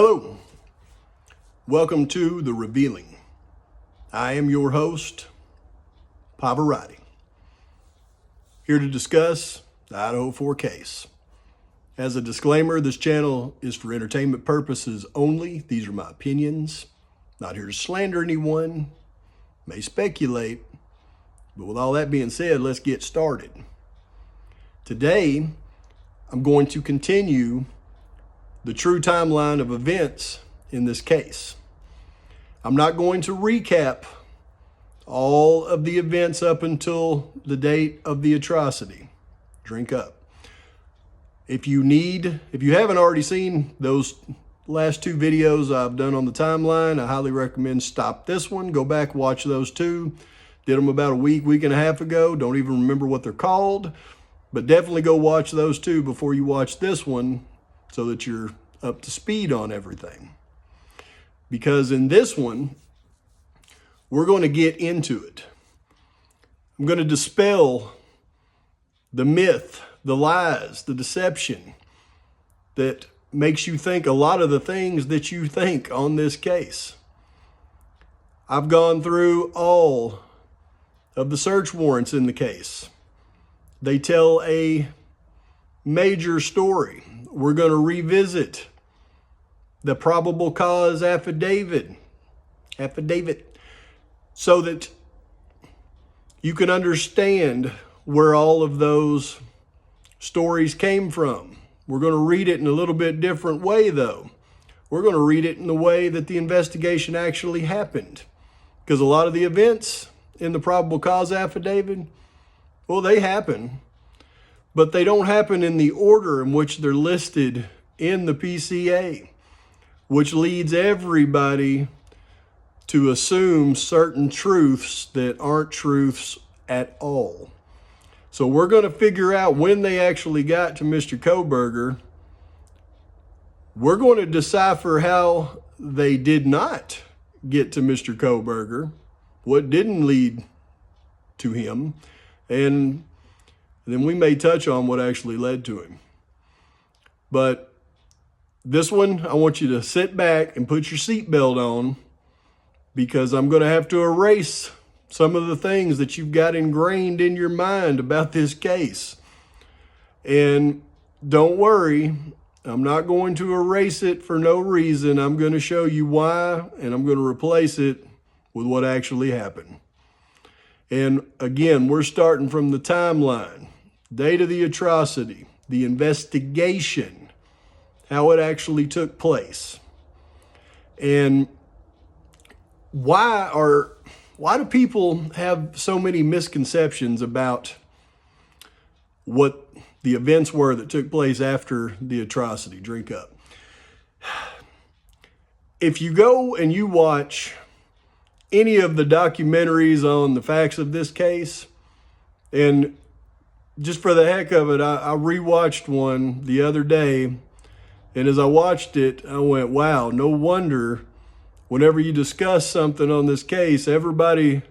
Hello, welcome to The Revealing. I am your host, Pavarotti, here to discuss the Idaho 4 case. As a disclaimer, this channel is for entertainment purposes only. These are my opinions, not here to slander anyone, may speculate, but with all that being said, let's get started. Today, I'm going to continue the true timeline of events in this case. I'm not going to recap all of the events up until the date of the atrocity. Drink up. If you haven't already seen those last two videos I've done on the timeline, I highly recommend stop this one, go back, watch those two. Did them about a week and a half ago. Don't even remember what they're called, but definitely go watch those two before you watch this one so that you're up to speed on everything. Because in this one, we're going to get into it. I'm going to dispel the myth, the lies, the deception that makes you think a lot of the things that you think on this case. I've gone through all of the search warrants in the case. They tell a major story. We're going to revisit the probable cause affidavit so that you can understand where all of those stories came from. We're going to read it in a little bit different way, though. We're going to read it in the way that the investigation actually happened, because a lot of the events in the probable cause affidavit, well, they happen, but they don't happen in the order in which they're listed in the PCA, which leads everybody to assume certain truths that aren't truths at all. So we're going to figure out when they actually got to Mr. Kohberger. We're going to decipher how they did not get to Mr. Kohberger, what didn't lead to him, and then we may touch on what actually led to him. But this one, I want you to sit back and put your seatbelt on, because I'm going to have to erase some of the things that you've got ingrained in your mind about this case. And don't worry, I'm not going to erase it for no reason. I'm going to show you why, and I'm going to replace it with what actually happened. And again, we're starting from the timeline. Date of the atrocity, the investigation, how it actually took place. And why do people have so many misconceptions about what the events were that took place after the atrocity? Drink up. If you go and you watch any of the documentaries on the facts of this case, and just for the heck of it, I rewatched one the other day, and as I watched it, I went, wow, no wonder whenever you discuss something on this case, everybody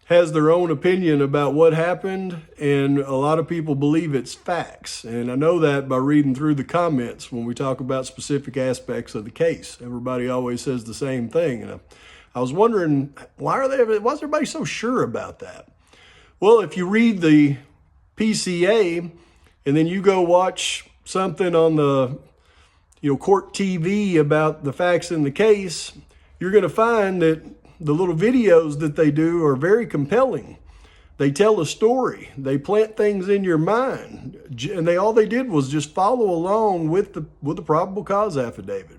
has their own opinion about what happened, and a lot of people believe it's facts. And I know that by reading through the comments when we talk about specific aspects of the case. Everybody always says the same thing. And I was wondering, why is everybody so sure about that? Well, if you read the PCA and then you go watch something on the court TV about the facts in the case, you're going to find that the little videos that they do are very compelling. They tell a story. They plant things in your mind, and all they did was just follow along with the probable cause affidavit.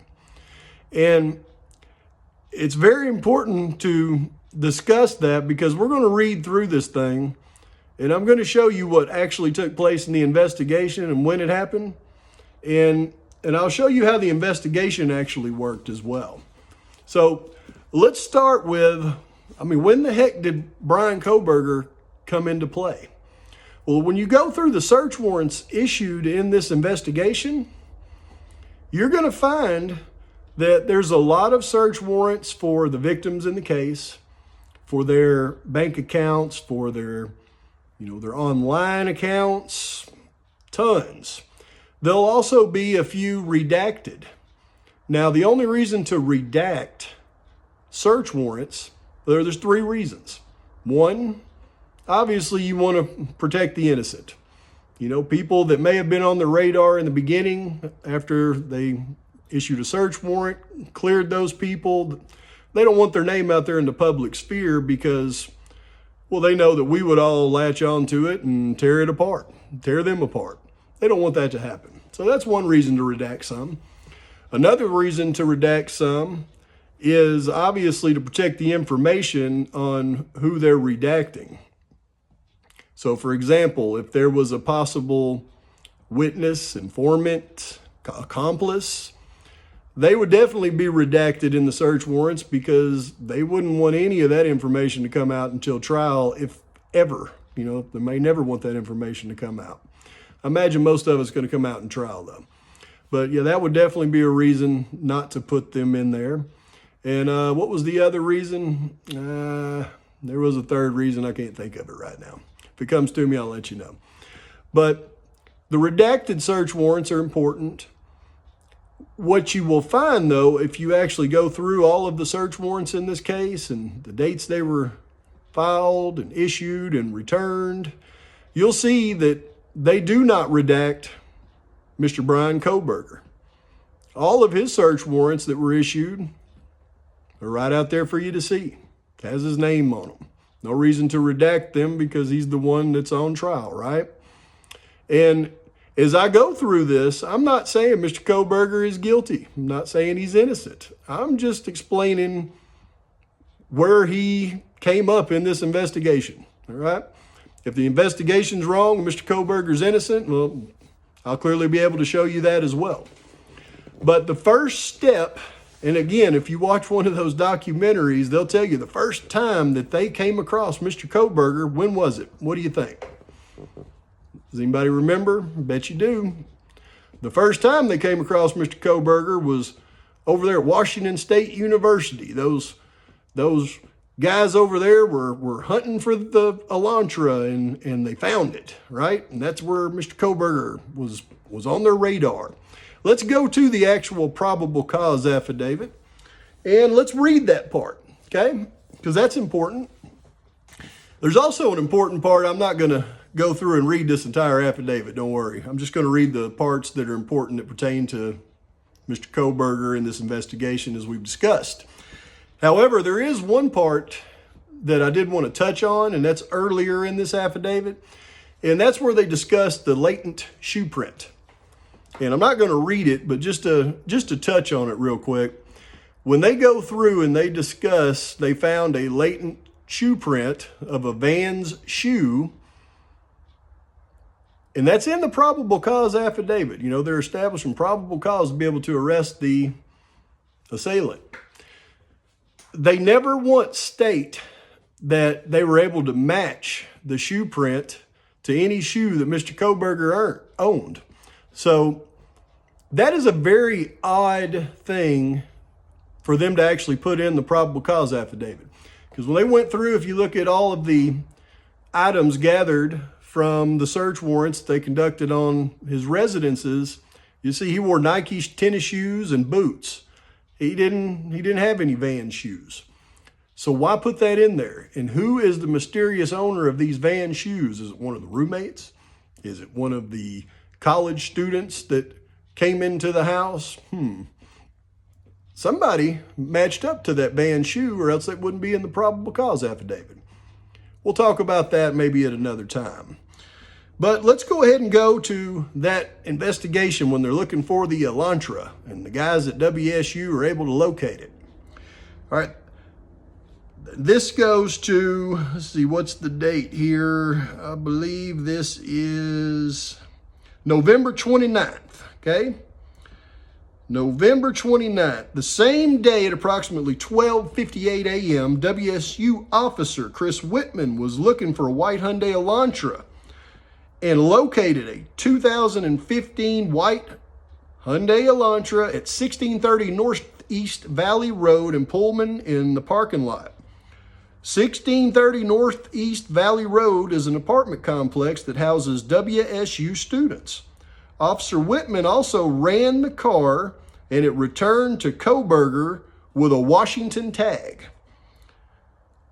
And it's very important to discuss that, because we're going to read through this thing, and I'm going to show you what actually took place in the investigation and when it happened. And I'll show you how the investigation actually worked as well. So let's start with, when the heck did Bryan Kohberger come into play? Well, when you go through the search warrants issued in this investigation, you're going to find that there's a lot of search warrants for the victims in the case, for their bank accounts, for their online accounts, tons. There'll also be a few redacted. Now, the only reason to redact search warrants, there's three reasons. One, obviously you want to protect the innocent. You know, people that may have been on the radar in the beginning after they issued a search warrant, cleared those people. They don't want their name out there in the public sphere because, well, they know that we would all latch onto it and tear it apart, tear them apart. They don't want that to happen. So that's one reason to redact some. Another reason to redact some is obviously to protect the information on who they're redacting. So for example, if there was a possible witness, informant, accomplice, they would definitely be redacted in the search warrants because they wouldn't want any of that information to come out until trial, if ever. You know, they may never want that information to come out. I imagine most of it's going to come out in trial though. But yeah, that would definitely be a reason not to put them in there. And what was the other reason? There was a third reason. I can't think of it right now. If it comes to me, I'll let you know. But the redacted search warrants are important. What you will find, though, if you actually go through all of the search warrants in this case and the dates they were filed and issued and returned, you'll see that they do not redact Mr. Bryan Kohberger. All of his search warrants that were issued are right out there for you to see. It has his name on them. No reason to redact them because he's the one that's on trial, right? And as I go through this, I'm not saying Mr. Kohberger is guilty. I'm not saying he's innocent. I'm just explaining where he came up in this investigation, all right? If the investigation's wrong and Mr. Kohberger's innocent, well, I'll clearly be able to show you that as well. But the first step, and again, if you watch one of those documentaries, they'll tell you the first time that they came across Mr. Kohberger, when was it? What do you think? Does anybody remember? I bet you do. The first time they came across Mr. Kohberger was over there at Washington State University. Those guys over there were hunting for the Elantra and they found it, right? And that's where Mr. Kohberger was on their radar. Let's go to the actual probable cause affidavit and let's read that part, okay? Because that's important. There's also an important part. I'm not going to go through and read this entire affidavit, don't worry. I'm just going to read the parts that are important that pertain to Mr. Kohberger in this investigation as we've discussed. However, there is one part that I did want to touch on, and that's earlier in this affidavit, and that's where they discussed the latent shoe print. And I'm not going to read it, but just to touch on it real quick. When they go through and they discuss, they found a latent shoe print of a Vans shoe, and that's in the probable cause affidavit. You know, they're establishing probable cause to be able to arrest the assailant. They never once state that they were able to match the shoe print to any shoe that Mr. Kohberger owned. So that is a very odd thing for them to actually put in the probable cause affidavit. Because when they went through, if you look at all of the items gathered from the search warrants they conducted on his residences, you see he wore Nike tennis shoes and boots. He didn't have any Vans shoes. So why put that in there? And who is the mysterious owner of these Vans shoes? Is it one of the roommates? Is it one of the college students that came into the house? Somebody matched up to that Vans shoe, or else it wouldn't be in the probable cause affidavit. We'll talk about that maybe at another time. But let's go ahead and go to that investigation when they're looking for the Elantra, and the guys at WSU are able to locate it. All right. This goes to, let's see, what's the date here? I believe this is November 29th, okay? November 29th, the same day at approximately 12:58 a.m., WSU officer Chris Whitman was looking for a white Hyundai Elantra and located a 2015 white Hyundai Elantra at 1630 Northeast Valley Road in Pullman in the parking lot. 1630 Northeast Valley Road is an apartment complex that houses WSU students. Officer Whitman also ran the car and it returned to Kohberger with a Washington tag.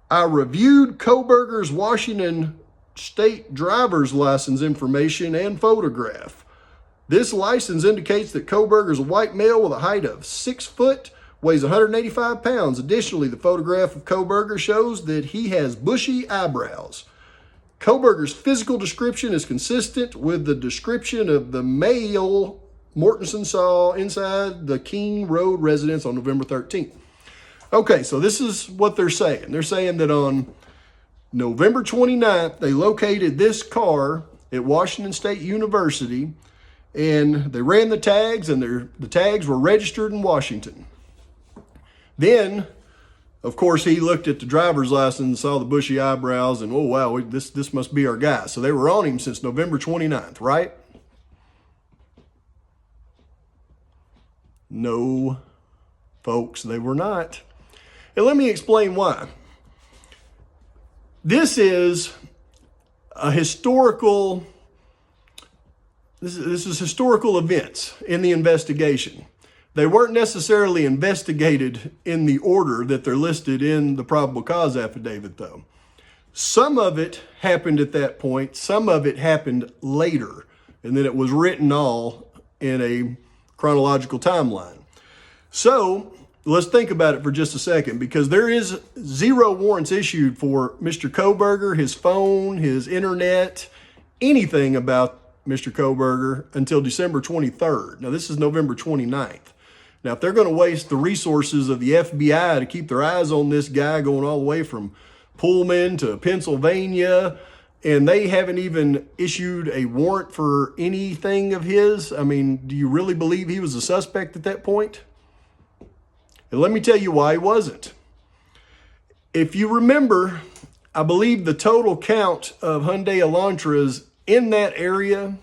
I reviewed Kohberger's Washington state driver's license information and photograph. This license indicates that Kohberger is a white male with a height of 6 foot, weighs 185 pounds. Additionally, the photograph of Kohberger shows that he has bushy eyebrows. Kohberger's physical description is consistent with the description of the male Mortensen saw inside the King Road residence on November 13th. Okay, so this is what they're saying. They're saying that on November 29th, they located this car at Washington State University, and they ran the tags, and the tags were registered in Washington. Then, of course, he looked at the driver's license, saw the bushy eyebrows, and, oh, wow, this must be our guy. So they were on him since November 29th, right? No, folks, they were not. And let me explain why. This is a historical, this is historical events in the investigation. They weren't necessarily investigated in the order that they're listed in the probable cause affidavit, though. Some of it happened at that point, some of it happened later, and then it was written all in a chronological timeline. So let's think about it for just a second, because there is 0 warrants issued for Mr. Kohberger, his phone, his internet, anything about Mr. Kohberger until December 23rd. Now, this is November 29th. Now, if they're going to waste the resources of the FBI to keep their eyes on this guy going all the way from Pullman to Pennsylvania, and they haven't even issued a warrant for anything of his, I mean, do you really believe he was a suspect at that point? And let me tell you why he wasn't. If you remember, I believe the total count of Hyundai Elantras in that area,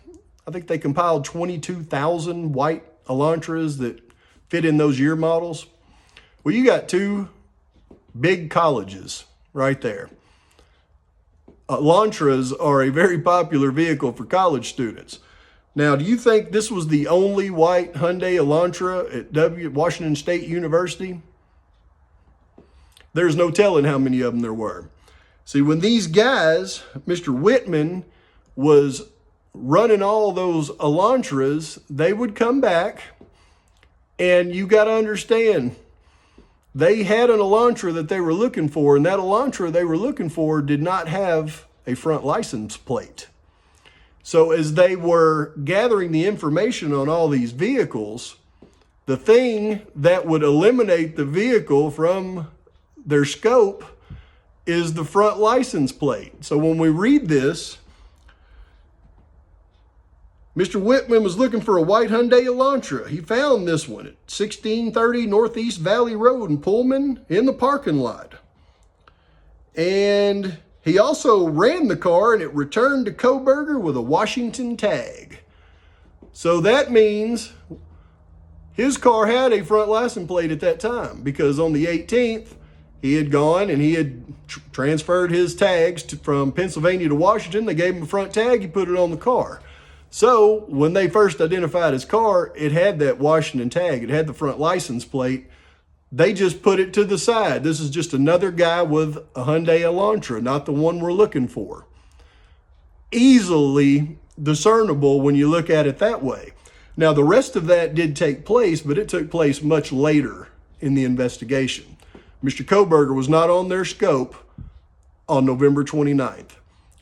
I think they compiled 22,000 white Elantras that fit in those year models. Well, you got 2 big colleges right there. Elantras are a very popular vehicle for college students. Now, do you think this was the only white Hyundai Elantra at Washington State University? There's no telling how many of them there were. See, when these guys, Mr. Whitman was running all those Elantras, they would come back, and you got to understand, they had an Elantra that they were looking for, and that Elantra they were looking for did not have a front license plate. So as they were gathering the information on all these vehicles, the thing that would eliminate the vehicle from their scope is the front license plate. So when we read this, Mr. Whitman was looking for a white Hyundai Elantra. He found this one at 1630 Northeast Valley Road in Pullman in the parking lot. And he also ran the car, and it returned to Kohberger with a Washington tag. So that means his car had a front license plate at that time, because on the 18th, he had gone and he had transferred his tags from Pennsylvania to Washington. They gave him a front tag. He put it on the car. So when they first identified his car, it had that Washington tag. It had the front license plate. They just put it to the side. This is just another guy with a Hyundai Elantra, not the one we're looking for. Easily discernible when you look at it that way. Now, the rest of that did take place, but it took place much later in the investigation. Mr. Kohberger was not on their scope on November 29th.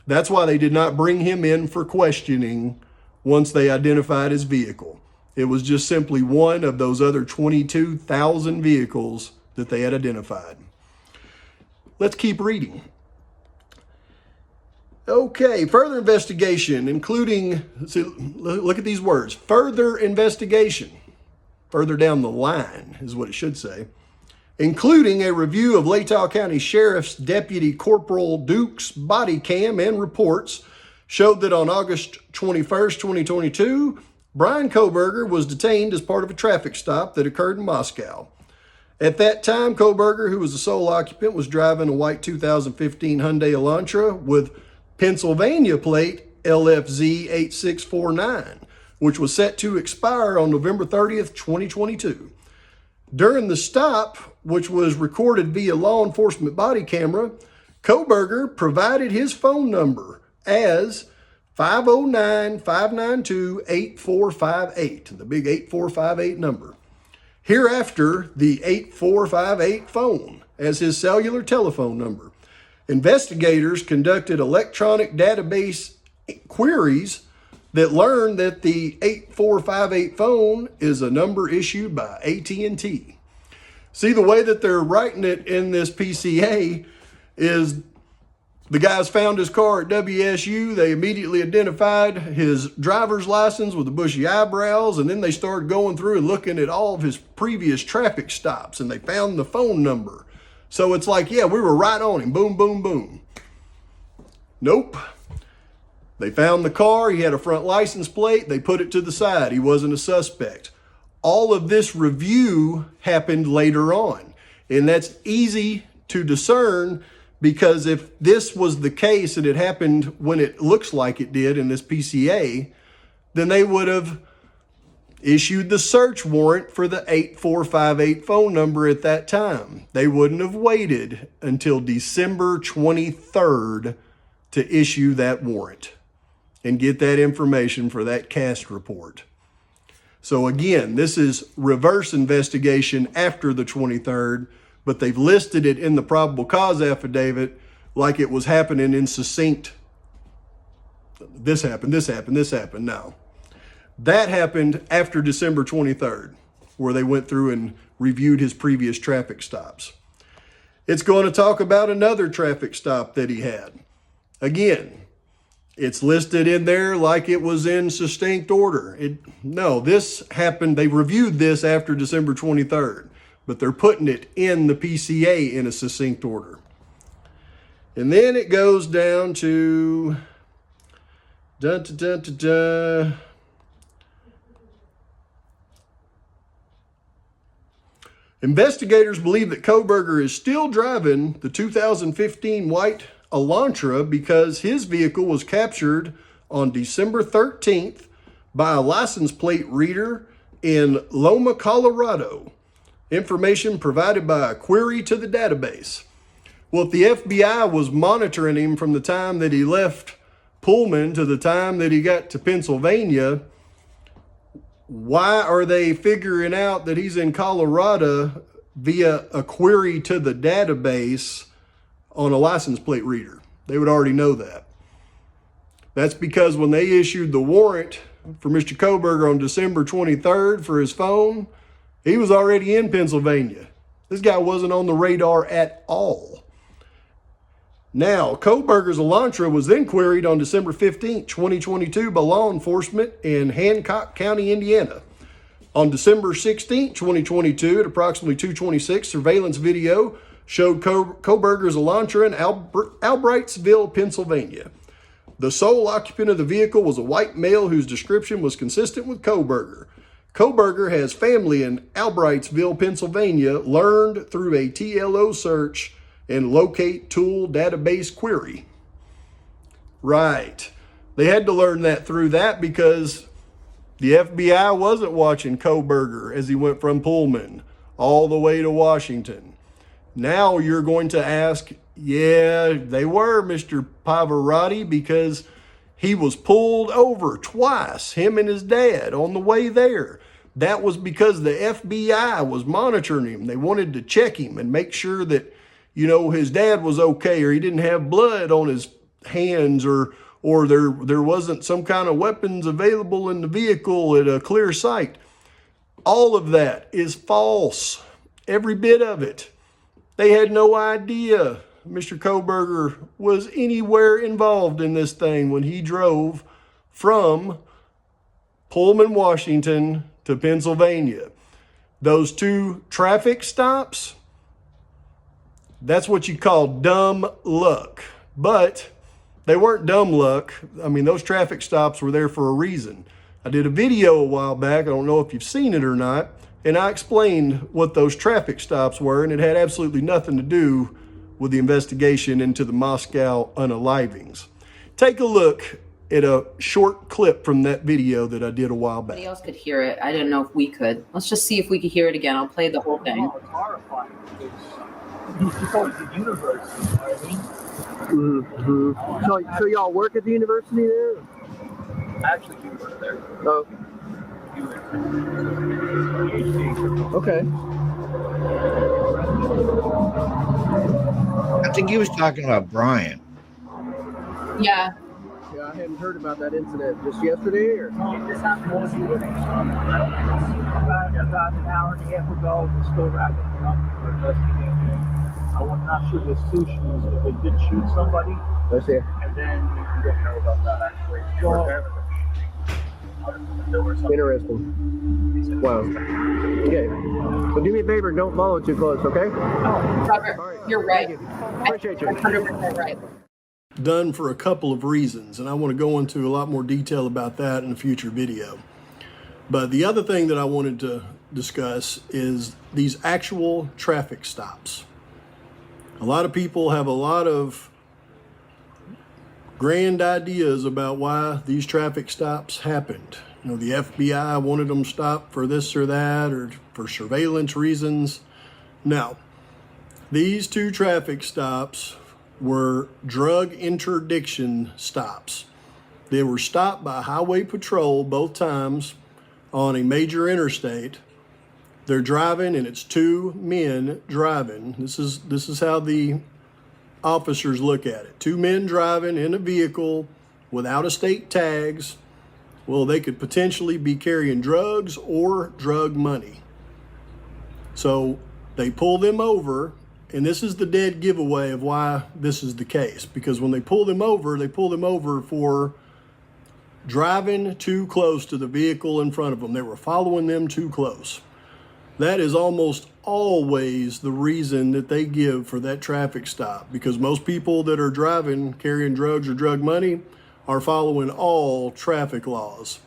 That's why they did not bring him in for questioning once they identified his vehicle. It was just simply one of those other 22,000 vehicles that they had identified. Let's keep reading. Okay, further investigation, including, see, look at these words, further investigation, further down the line is what it should say, including a review of Latah County Sheriff's Deputy Corporal Duke's body cam and reports showed that on August 21st, 2022, Bryan Kohberger was detained as part of a traffic stop that occurred in Moscow. At that time, Kohberger, who was the sole occupant, was driving a white 2015 Hyundai Elantra with Pennsylvania plate LFZ 8649. which was set to expire on November 30th, 2022. During the stop, which was recorded via law enforcement body camera, Kohberger provided his phone number as 509-592-8458, the big 8458 number. Hereafter, the 8458 phone as his cellular telephone number. Investigators conducted electronic database queries that learned that the 8458 phone is a number issued by AT&T. See, the way that they're writing it in this PCA is the guys found his car at WSU. They immediately identified his driver's license with the bushy eyebrows, and then they started going through and looking at all of his previous traffic stops, and they found the phone number. So it's like, yeah, we were right on him. Boom, boom, boom. Nope. They found the car. He had a front license plate. They put it to the side. He wasn't a suspect. All of this review happened later on, and that's easy to discern, because if this was the case and it happened when it looks like it did in this PCA, then they would have issued the search warrant for the 8458 phone number at that time. They wouldn't have waited until December 23rd to issue that warrant and get that information for that CAST report. So again, this is reverse investigation after the 23rd, but they've listed it in the probable cause affidavit like it was happening in succinct. This happened, this happened, this happened. No. That happened after December 23rd, where they went through and reviewed his previous traffic stops. It's going to talk about another traffic stop that he had. Again, it's listed in there like it was in succinct order. No, this happened, they reviewed this after December 23rd. But they're putting it in the PCA in a succinct order. And then it goes down to investigators believe that Kohberger is still driving the 2015 white Elantra because his vehicle was captured on December 13th by a license plate reader in Loma, Colorado. Information provided by a query to the database. Well, if the FBI was monitoring him from the time that he left Pullman to the time that he got to Pennsylvania, why are they figuring out that he's in Colorado via a query to the database on a license plate reader? They would already know that. That's because when they issued the warrant for Mr. Kohberger on December 23rd for his phone, he was already in Pennsylvania. This guy wasn't on the radar at all. Now, Kohberger's Elantra was then queried on December 15, 2022 by law enforcement in Hancock County, Indiana. On December 16, 2022, at approximately 2:26, surveillance video showed Kohberger's Elantra in Albrightsville, Pennsylvania. The sole occupant of the vehicle was a white male whose description was consistent with Kohberger. Kohberger has family in Albrightsville, Pennsylvania, learned through a TLO search and locate tool database query. Right. They had to learn that through that because the FBI wasn't watching Kohberger as he went from Pullman all the way to Washington. Now you're going to ask, yeah, they were, Mr. Pavarotti, because he was pulled over twice, him and his dad, on the way there. That was because the FBI was monitoring him. They wanted to check him and make sure that, you know, his dad was okay, or he didn't have blood on his hands, or there wasn't some kind of weapons available in the vehicle at a clear sight. All of that is false. Every bit of it. They had no idea Mr. Kohberger was anywhere involved in this thing when he drove from Pullman, Washington to Pennsylvania. Those two traffic stops, that's what you call dumb luck. But they weren't dumb luck. I mean, those traffic stops were there for a reason. I did a video a while back, I don't know if you've seen it or not, and I explained what those traffic stops were, and it had absolutely nothing to do with the investigation into the Moscow unalivings. Take a look at a short clip from that video that I did a while back. Somebody else could hear it. I didn't know if we could. Let's just see if we could hear it again. I'll play the whole thing. Oh, it's horrifying because he's going to the university, you know what I mean? Mm-hmm. So y'all work at the university there? I actually do work there. Oh. Okay. I think he was talking about Bryan. Yeah. Yeah, I hadn't heard about that incident just yesterday, or? This happened last week. About an hour and a half ago, we're still wrapping it up for investigating. I'm not sure the sushi is if they did shoot somebody. Let's see. And then we didn't know about that actually. Interesting. Wow. Okay. So do me a favor, don't follow too close, okay? Oh, Robert, right. you're right. Thank you. Appreciate you. 100% right. Done for a couple of reasons, and I want to go into a lot more detail about that in a future video. But the other thing that I wanted to discuss is these actual traffic stops. A lot of people have a lot of grand ideas about why these traffic stops happened. You know, the FBI wanted them stopped for this or that, or for surveillance reasons. Now, these two traffic stops were drug interdiction stops. They were stopped by Highway Patrol both times on a major interstate. They're driving, and it's two men driving. This is how the officers look at it. Two men driving in a vehicle without estate tags. Well, they could potentially be carrying drugs or drug money. So they pull them over, and this is the dead giveaway of why this is the case. Because when they pull them over for driving too close to the vehicle in front of them. They were following them too close. That is almost always the reason that they give for that traffic stop, because most people that are driving, carrying drugs or drug money, are following all traffic laws.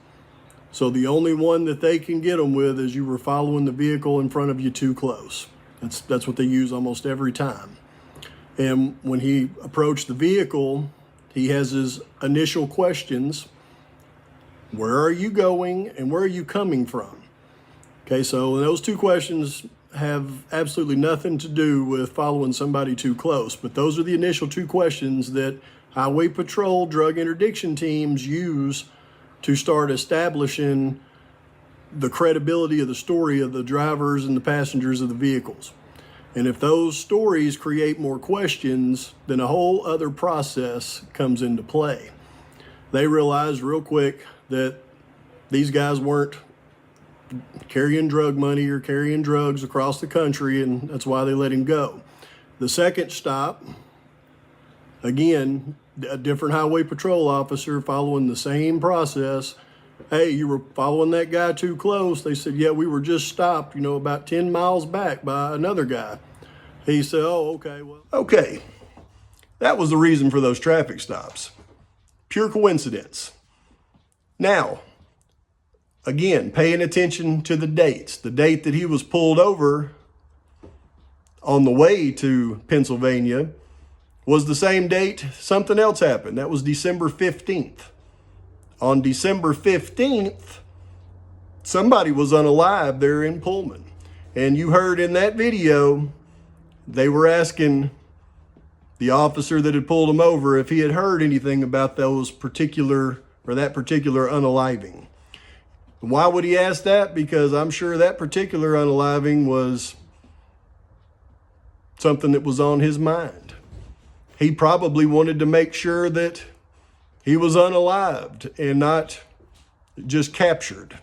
So the only one that they can get them with is you were following the vehicle in front of you too close. That's what they use almost every time. And when he approached the vehicle, he has his initial questions. Where are you going and where are you coming from? Okay, so those two questions have absolutely nothing to do with following somebody too close, but those are the initial two questions that Highway Patrol drug interdiction teams use to start establishing the credibility of the story of the drivers and the passengers of the vehicles. And if those stories create more questions, then a whole other process comes into play. They realized real quick that these guys weren't carrying drug money or carrying drugs across the country, and that's why they let him go. The second stop, again, a different Highway Patrol officer following the same process. Hey, you were following that guy too close. They said, yeah, we were just stopped, about 10 miles back by another guy. He said, oh, okay, well. Okay, that was the reason for those traffic stops. Pure coincidence. Now, again, paying attention to the dates. The date that he was pulled over on the way to Pennsylvania was the same date something else happened. That was December 15th. On December 15th, somebody was unalive there in Pullman. And you heard in that video, they were asking the officer that had pulled him over if he had heard anything about that particular unaliving. Why would he ask that? Because I'm sure that particular unaliving was something that was on his mind. He probably wanted to make sure that he was unalived and not just captured.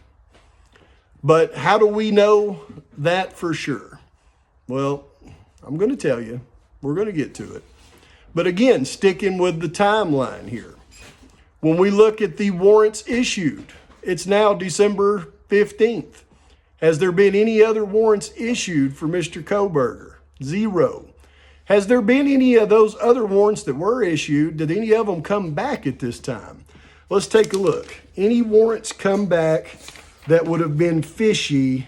But how do we know that for sure? Well, I'm going to tell you. We're going to get to it. But again, sticking with the timeline here. When we look at the warrants issued, it's now December 15th. Has there been any other warrants issued for Mr. Kohberger? Zero. Has there been any of those other warrants that were issued? Did any of them come back at this time? Let's take a look. Any warrants come back that would have been fishy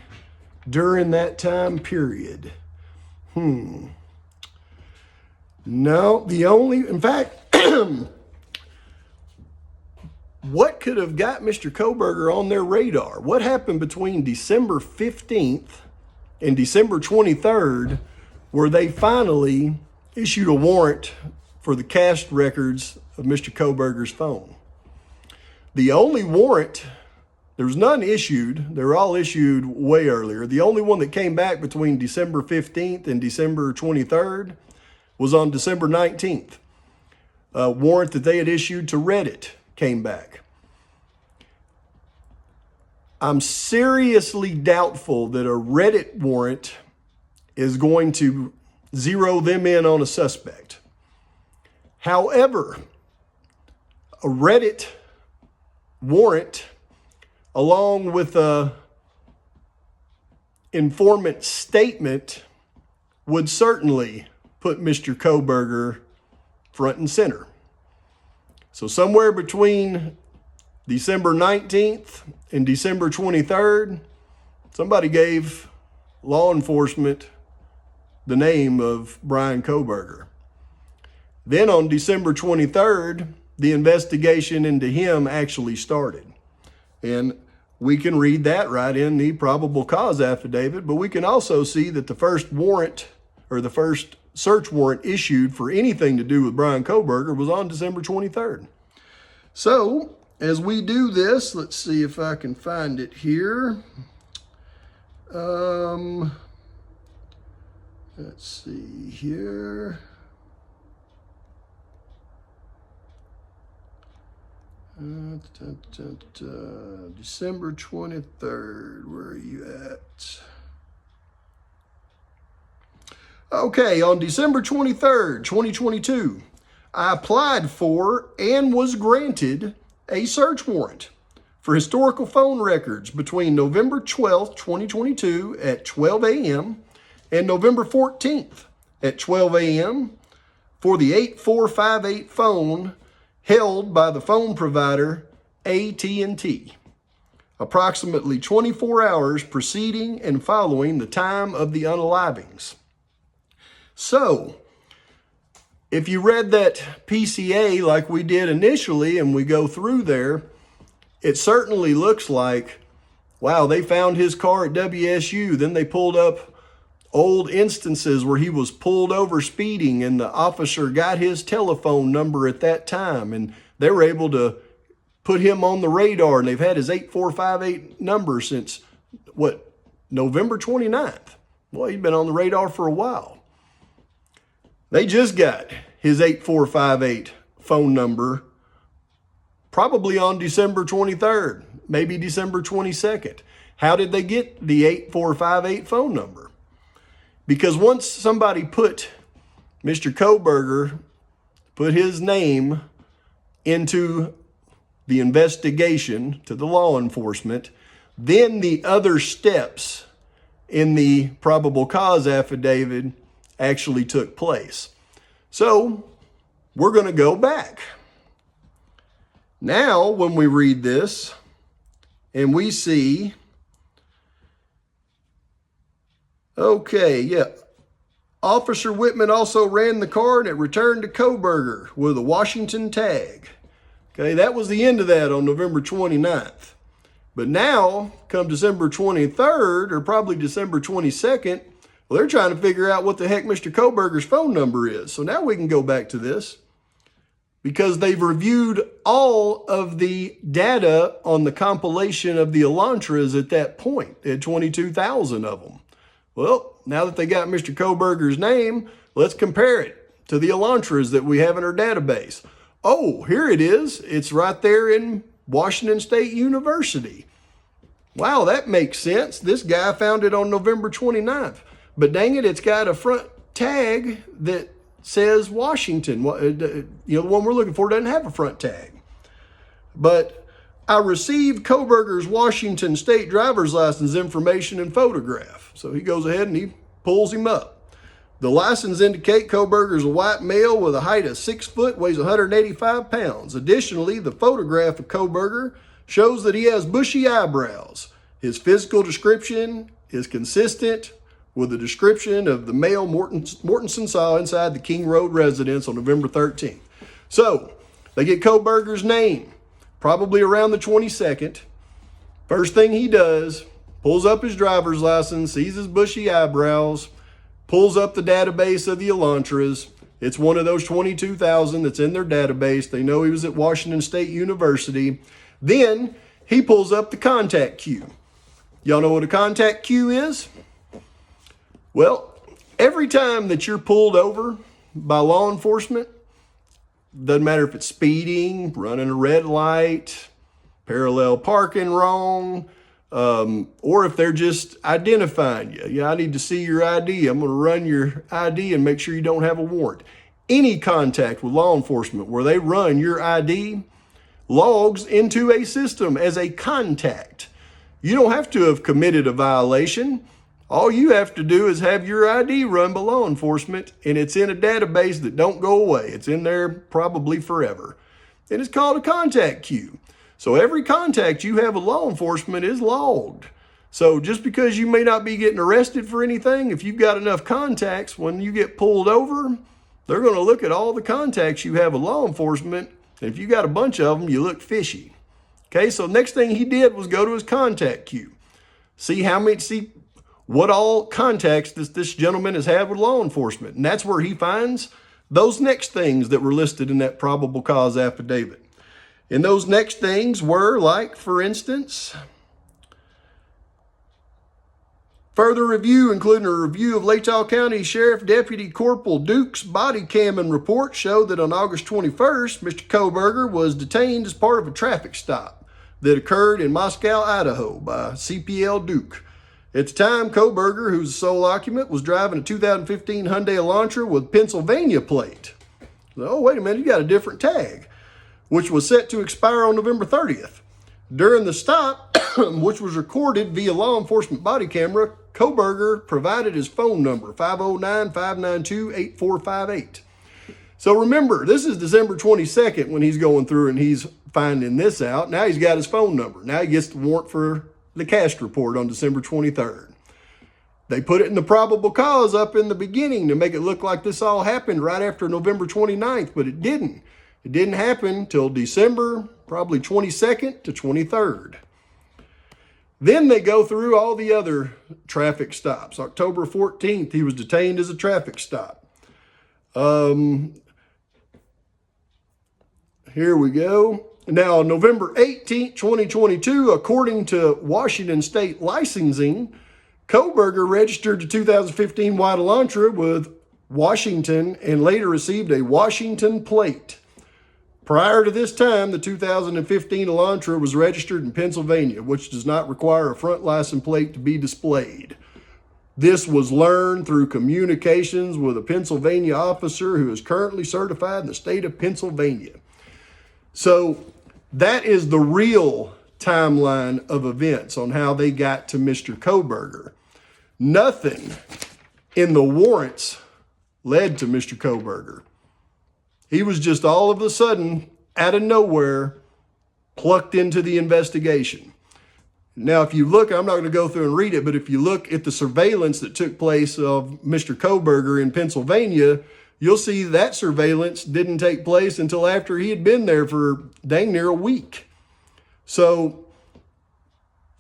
during that time period? No, in fact, what could have got Mr. Kohberger on their radar? What happened between December 15th and December 23rd where they finally issued a warrant for the cached records of Mr. Kohberger's phone? The only warrant, there was none issued. They were all issued way earlier. The only one that came back between December 15th and December 23rd was on December 19th. A warrant that they had issued to Reddit came back. I'm seriously doubtful that a Reddit warrant is going to zero them in on a suspect. However, a Reddit warrant along with a informant statement would certainly put Mr. Kohberger front and center. So somewhere between December 19th and December 23rd, somebody gave law enforcement the name of Bryan Kohberger. Then on December 23rd, the investigation into him actually started. And we can read that right in the probable cause affidavit, but we can also see that the first warrant or the first search warrant issued for anything to do with Bryan Kohberger was on December 23rd. So as we do this, let's see if I can find it here. Let's see here. December 23rd, where are you at? Okay, on December 23rd, 2022, I applied for and was granted a search warrant for historical phone records between November 12th, 2022 at 12 a.m. and November 14th at 12 a.m. for the 8458 phone held by the phone provider AT&T, approximately 24 hours preceding and following the time of the unalivings. So, if you read that PCA like we did initially and we go through there, it certainly looks like, wow, they found his car at WSU. Then they pulled up old instances where he was pulled over speeding and the officer got his telephone number at that time and they were able to put him on the radar, and they've had his 8458 number since, November 29th. Well, he'd been on the radar for a while. They just got his 8458 phone number probably on December 23rd, maybe December 22nd. How did they get the 8458 phone number? Because once somebody put Mr. Kohberger, put his name into the investigation to the law enforcement, then the other steps in the probable cause affidavit actually took place. So we're going to go back. Now, when we read this and we see, Officer Whitman also ran the car and it returned to Kohberger with a Washington tag. Okay, that was the end of that on November 29th. But now, come December 23rd, or probably December 22nd, well, they're trying to figure out what the heck Mr. Kohberger's phone number is. So now we can go back to this because they've reviewed all of the data on the compilation of the Elantras at that point, at 22,000 of them. Well, now that they got Mr. Kohberger's name, let's compare it to the Elantras that we have in our database. Oh, here it is. It's right there in Washington State University. Wow, that makes sense. This guy found it on November 29th. But dang it, it's got a front tag that says Washington. The one we're looking for doesn't have a front tag. But I received Kohberger's Washington State driver's license information and photograph. So he goes ahead and he pulls him up. The license indicate Kohberger's a white male with a height of 6 foot, weighs 185 pounds. Additionally, the photograph of Kohberger shows that he has bushy eyebrows. His physical description is consistent with the description of the male Mortensen saw inside the King Road residence on November 13th. So they get Kohberger's name, probably around the 22nd. First thing he does, pulls up his driver's license, sees his bushy eyebrows, pulls up the database of the Elantras. It's one of those 22,000 that's in their database. They know he was at Washington State University. Then he pulls up the contact queue. Y'all know what a contact queue is? Well, every time that you're pulled over by law enforcement, doesn't matter if it's speeding, running a red light, parallel parking wrong, or if they're just identifying you. Yeah, I need to see your ID. I'm going to run your ID and make sure you don't have a warrant. Any contact with law enforcement where they run your ID logs into a system as a contact. You don't have to have committed a violation. All you have to do is have your ID run by law enforcement, and it's in a database that don't go away. It's in there probably forever. And it's called a contact queue. So every contact you have with law enforcement is logged. So just because you may not be getting arrested for anything, if you've got enough contacts, when you get pulled over, they're going to look at all the contacts you have with law enforcement. And if you got a bunch of them, you look fishy. Okay, so next thing he did was go to his contact queue. See what all contacts this gentleman has had with law enforcement. And that's where he finds those next things that were listed in that probable cause affidavit. And those next things were, like, for instance, further review, including a review of Lake Charles County Sheriff Deputy Corporal Duke's body cam and report, showed that on August 21st, Mr. Kohberger was detained as part of a traffic stop that occurred in Moscow, Idaho by CPL Duke. At the time, Kohberger, who's the sole occupant, was driving a 2015 Hyundai Elantra with Pennsylvania plate. Oh, wait a minute, you got a different tag, which was set to expire on November 30th. During the stop, which was recorded via law enforcement body camera, Kohberger provided his phone number, 509-592-8458. So remember, this is December 22nd when he's going through and he's finding this out. Now he's got his phone number. Now he gets the warrant for the cast report on December 23rd. They put it in the probable cause up in the beginning to make it look like this all happened right after November 29th, but it didn't. It didn't happen till December, probably 22nd to 23rd. Then they go through all the other traffic stops. October 14th, he was detained as a traffic stop. Here we go. Now, November 18th, 2022, according to Washington State Licensing, Kohberger registered the 2015 white Elantra with Washington and later received a Washington plate. Prior to this time, the 2015 Elantra was registered in Pennsylvania, which does not require a front license plate to be displayed. This was learned through communications with a Pennsylvania officer who is currently certified in the state of Pennsylvania. So that is the real timeline of events on how they got to Mr. Kohberger. Nothing in the warrants led to Mr. Kohberger. He was just all of a sudden, out of nowhere, plucked into the investigation. Now, if you look, I'm not going to go through and read it, but if you look at the surveillance that took place of Mr. Kohberger in Pennsylvania, you'll see that surveillance didn't take place until after he had been there for dang near a week. So,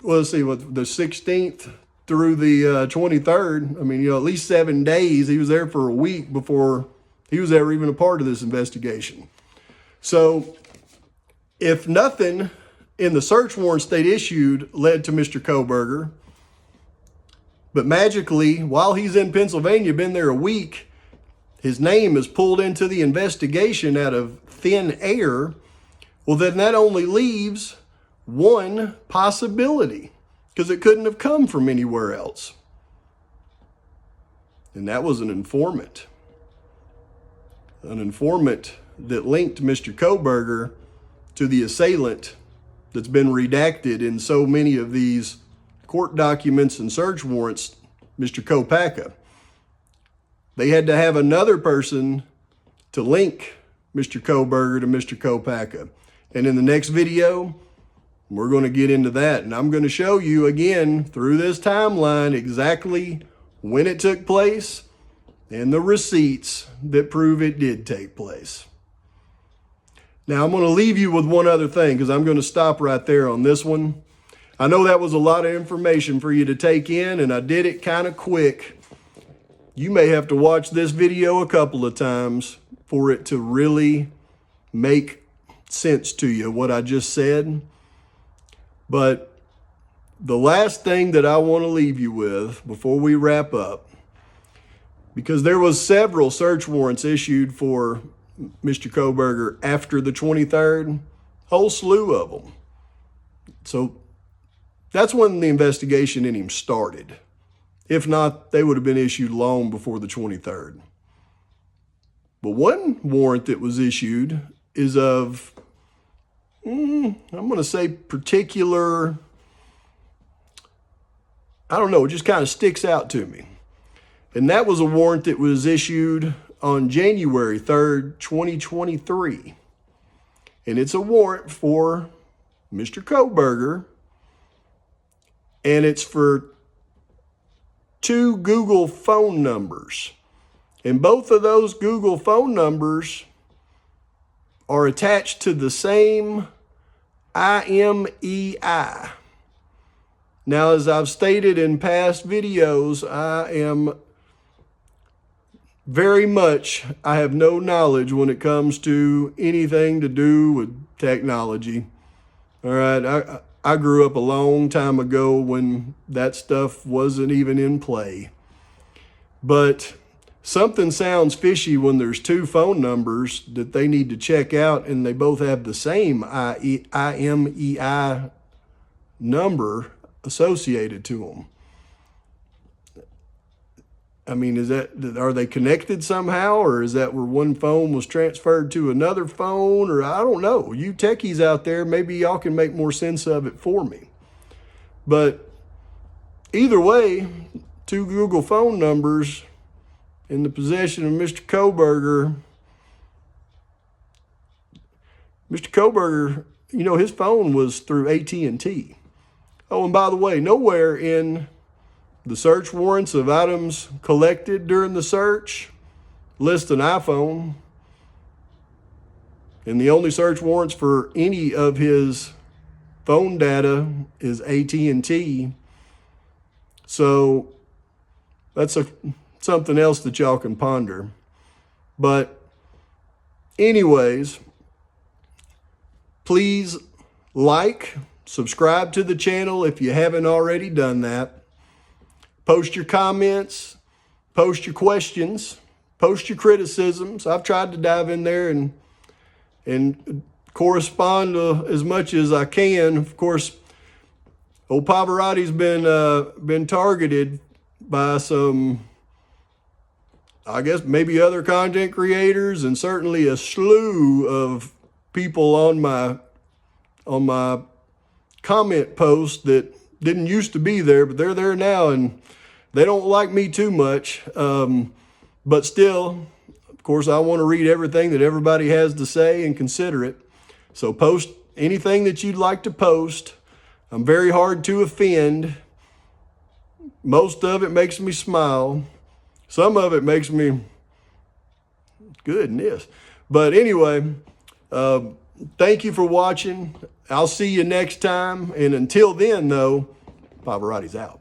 well, let's see, what the 16th through the 23rd, I mean, at least 7 days. He was there for a week before he was ever even a part of this investigation. So, if nothing in the search warrants they'd issued led to Mr. Kohberger, but magically, while he's in Pennsylvania, been there a week, his name is pulled into the investigation out of thin air, well, then that only leaves one possibility, because it couldn't have come from anywhere else. And that was an informant. An informant that linked Mr. Kohberger to the assailant that's been redacted in so many of these court documents and search warrants, Mr. Kopaka. They had to have another person to link Mr. Kohberger to Mr. Kopaka. And in the next video, we're going to get into that. And I'm going to show you again through this timeline exactly when it took place and the receipts that prove it did take place. Now, I'm going to leave you with one other thing because I'm going to stop right there on this one. I know that was a lot of information for you to take in, and I did it kind of quick. You may have to watch this video a couple of times for it to really make sense to you, what I just said. But the last thing that I want to leave you with before we wrap up, because there was several search warrants issued for Mr. Kohberger after the 23rd, whole slew of them. So that's when the investigation in him started. If not, they would have been issued long before the 23rd. But one warrant that was issued is of, I'm going to say particular, I don't know, it just kind of sticks out to me. And that was a warrant that was issued on January 3rd, 2023. And it's a warrant for Mr. Kohberger. And it's for 2 Google phone numbers. And both of those Google phone numbers are attached to the same IMEI. Now, as I've stated in past videos, I have no knowledge when it comes to anything to do with technology. All right, I grew up a long time ago when that stuff wasn't even in play. But something sounds fishy when there's 2 phone numbers that they need to check out and they both have the same IMEI number associated to them. I mean, are they connected somehow, or is that where one phone was transferred to another phone, or I don't know. You techies out there, maybe y'all can make more sense of it for me. But either way, 2 Google phone numbers in the possession of Mr. Kohberger. Mr. Kohberger, you know, his phone was through AT&T. Oh, and by the way, nowhere in the search warrants of items collected during the search list an iPhone. And the only search warrants for any of his phone data is AT&T. So that's something else that y'all can ponder. But anyways, please like, subscribe to the channel if you haven't already done that. Post your comments, post your questions, post your criticisms. I've tried to dive in there and correspond as much as I can. Of course, old Pavarotti's been targeted by some, I guess, maybe other content creators, and certainly a slew of people on my comment post that didn't used to be there, but they're there now, and they don't like me too much. But still, of course, I want to read everything that everybody has to say and consider it. So post anything that you'd like to post. I'm very hard to offend. Most of it makes me smile. Some of it makes me, goodness. But anyway, thank you for watching. I'll see you next time. And until then, though, Pavarotti's out.